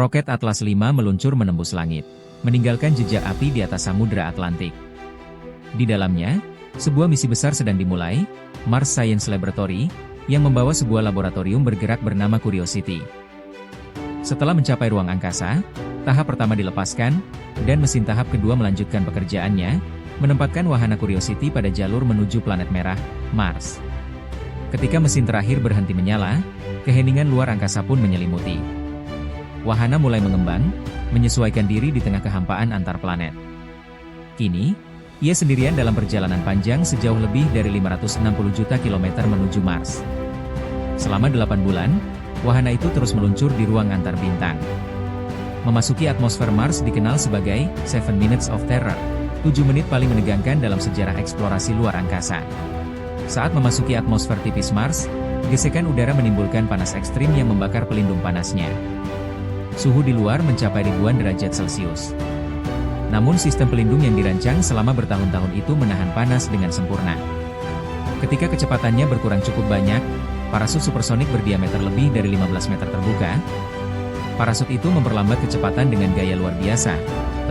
Roket Atlas V meluncur menembus langit, meninggalkan jejak api di atas Samudra Atlantik. Di dalamnya, sebuah misi besar sedang dimulai, Mars Science Laboratory, yang membawa sebuah laboratorium bergerak bernama Curiosity. Setelah mencapai ruang angkasa, tahap pertama dilepaskan, dan mesin tahap kedua melanjutkan pekerjaannya, menempatkan wahana Curiosity pada jalur menuju planet merah, Mars. Ketika mesin terakhir berhenti menyala, keheningan luar angkasa pun menyelimuti. Wahana mulai mengembang, menyesuaikan diri di tengah kehampaan antar planet. Kini, ia sendirian dalam perjalanan panjang sejauh lebih dari 560 juta kilometer menuju Mars. Selama 8 bulan, wahana itu terus meluncur di ruang antar bintang. Memasuki atmosfer Mars dikenal sebagai 7 Minutes of Terror, 7 menit paling menegangkan dalam sejarah eksplorasi luar angkasa. Saat memasuki atmosfer tipis Mars, gesekan udara menimbulkan panas ekstrim yang membakar pelindung panasnya. Suhu di luar mencapai ribuan derajat Celcius. Namun sistem pelindung yang dirancang selama bertahun-tahun itu menahan panas dengan sempurna. Ketika kecepatannya berkurang cukup banyak, parasut supersonik berdiameter lebih dari 15 meter terbuka. Parasut itu memperlambat kecepatan dengan gaya luar biasa,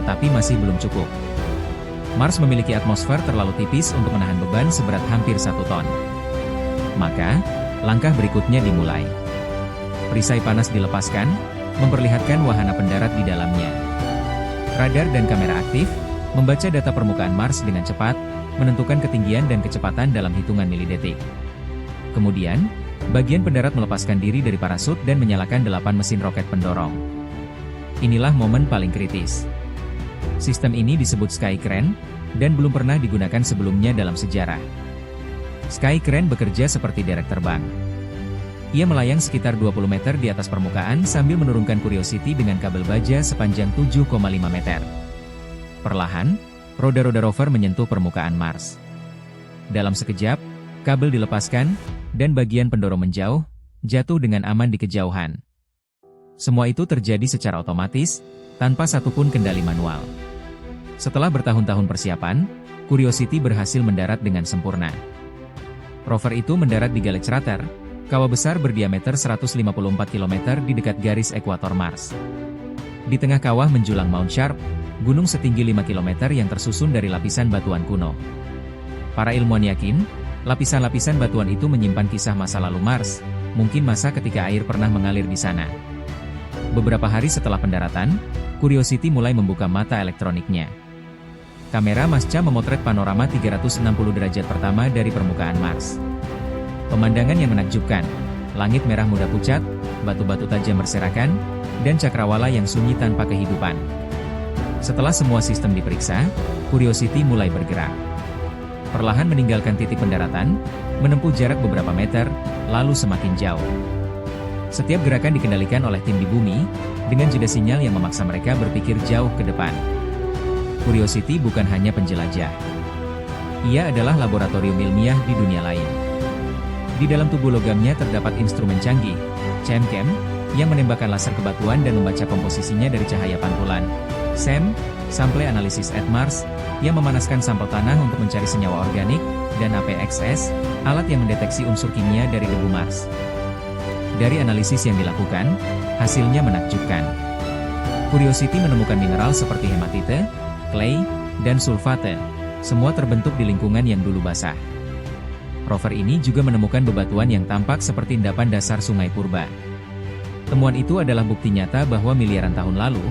tetapi masih belum cukup. Mars memiliki atmosfer terlalu tipis untuk menahan beban seberat hampir 1 ton. Maka, langkah berikutnya dimulai. Perisai panas dilepaskan, memperlihatkan wahana pendarat di dalamnya. Radar dan kamera aktif, membaca data permukaan Mars dengan cepat, menentukan ketinggian dan kecepatan dalam hitungan milidetik. Kemudian, bagian pendarat melepaskan diri dari parasut dan menyalakan 8 mesin roket pendorong. Inilah momen paling kritis. Sistem ini disebut Sky Crane, dan belum pernah digunakan sebelumnya dalam sejarah. Sky Crane bekerja seperti derek terbang. Ia melayang sekitar 20 meter di atas permukaan sambil menurunkan Curiosity dengan kabel baja sepanjang 7,5 meter. Perlahan, roda-roda rover menyentuh permukaan Mars. Dalam sekejap, kabel dilepaskan, dan bagian pendorong menjauh, jatuh dengan aman di kejauhan. Semua itu terjadi secara otomatis, tanpa satupun kendali manual. Setelah bertahun-tahun persiapan, Curiosity berhasil mendarat dengan sempurna. Rover itu mendarat di Galaxy Crater, kawah besar berdiameter 154 km di dekat garis ekuator Mars. Di tengah kawah menjulang Mount Sharp, gunung setinggi 5 km yang tersusun dari lapisan batuan kuno. Para ilmuwan yakin, lapisan-lapisan batuan itu menyimpan kisah masa lalu Mars, mungkin masa ketika air pernah mengalir di sana. Beberapa hari setelah pendaratan, Curiosity mulai membuka mata elektroniknya. Kamera Masca memotret panorama 360 derajat pertama dari permukaan Mars. Pemandangan yang menakjubkan, langit merah muda pucat, batu-batu tajam berserakan, dan cakrawala yang sunyi tanpa kehidupan. Setelah semua sistem diperiksa, Curiosity mulai bergerak. Perlahan meninggalkan titik pendaratan, menempuh jarak beberapa meter, lalu semakin jauh. Setiap gerakan dikendalikan oleh tim di bumi, dengan jeda sinyal yang memaksa mereka berpikir jauh ke depan. Curiosity bukan hanya penjelajah. Ia adalah laboratorium ilmiah di dunia lain. Di dalam tubuh logamnya terdapat instrumen canggih, ChemCam, yang menembakkan laser ke batuan dan membaca komposisinya dari cahaya pantulan. SEM, Sample Analysis at Mars, yang memanaskan sampel tanah untuk mencari senyawa organik, dan APXS, alat yang mendeteksi unsur kimia dari debu Mars. Dari analisis yang dilakukan, hasilnya menakjubkan. Curiosity menemukan mineral seperti hematite, clay, dan sulfate, semua terbentuk di lingkungan yang dulu basah. Rover ini juga menemukan bebatuan yang tampak seperti endapan dasar sungai purba. Temuan itu adalah bukti nyata bahwa miliaran tahun lalu,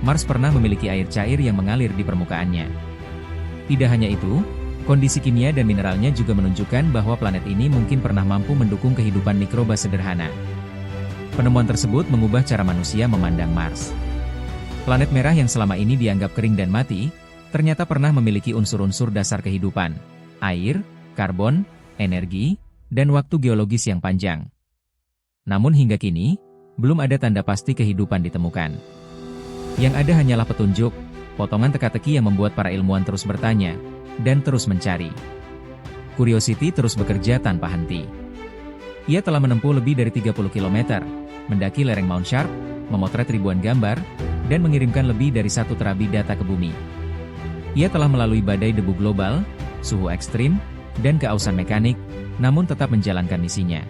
Mars pernah memiliki air cair yang mengalir di permukaannya. Tidak hanya itu, kondisi kimia dan mineralnya juga menunjukkan bahwa planet ini mungkin pernah mampu mendukung kehidupan mikroba sederhana. Penemuan tersebut mengubah cara manusia memandang Mars. Planet merah yang selama ini dianggap kering dan mati, ternyata pernah memiliki unsur-unsur dasar kehidupan, air, karbon, energi, dan waktu geologis yang panjang. Namun hingga kini, belum ada tanda pasti kehidupan ditemukan. Yang ada hanyalah petunjuk, potongan teka-teki yang membuat para ilmuwan terus bertanya, dan terus mencari. Curiosity terus bekerja tanpa henti. Ia telah menempuh lebih dari 30 km, mendaki lereng Mount Sharp, memotret ribuan gambar, dan mengirimkan lebih dari 1 terabi data ke bumi. Ia telah melalui badai debu global, suhu ekstrim, dan keausan mekanik, namun tetap menjalankan misinya.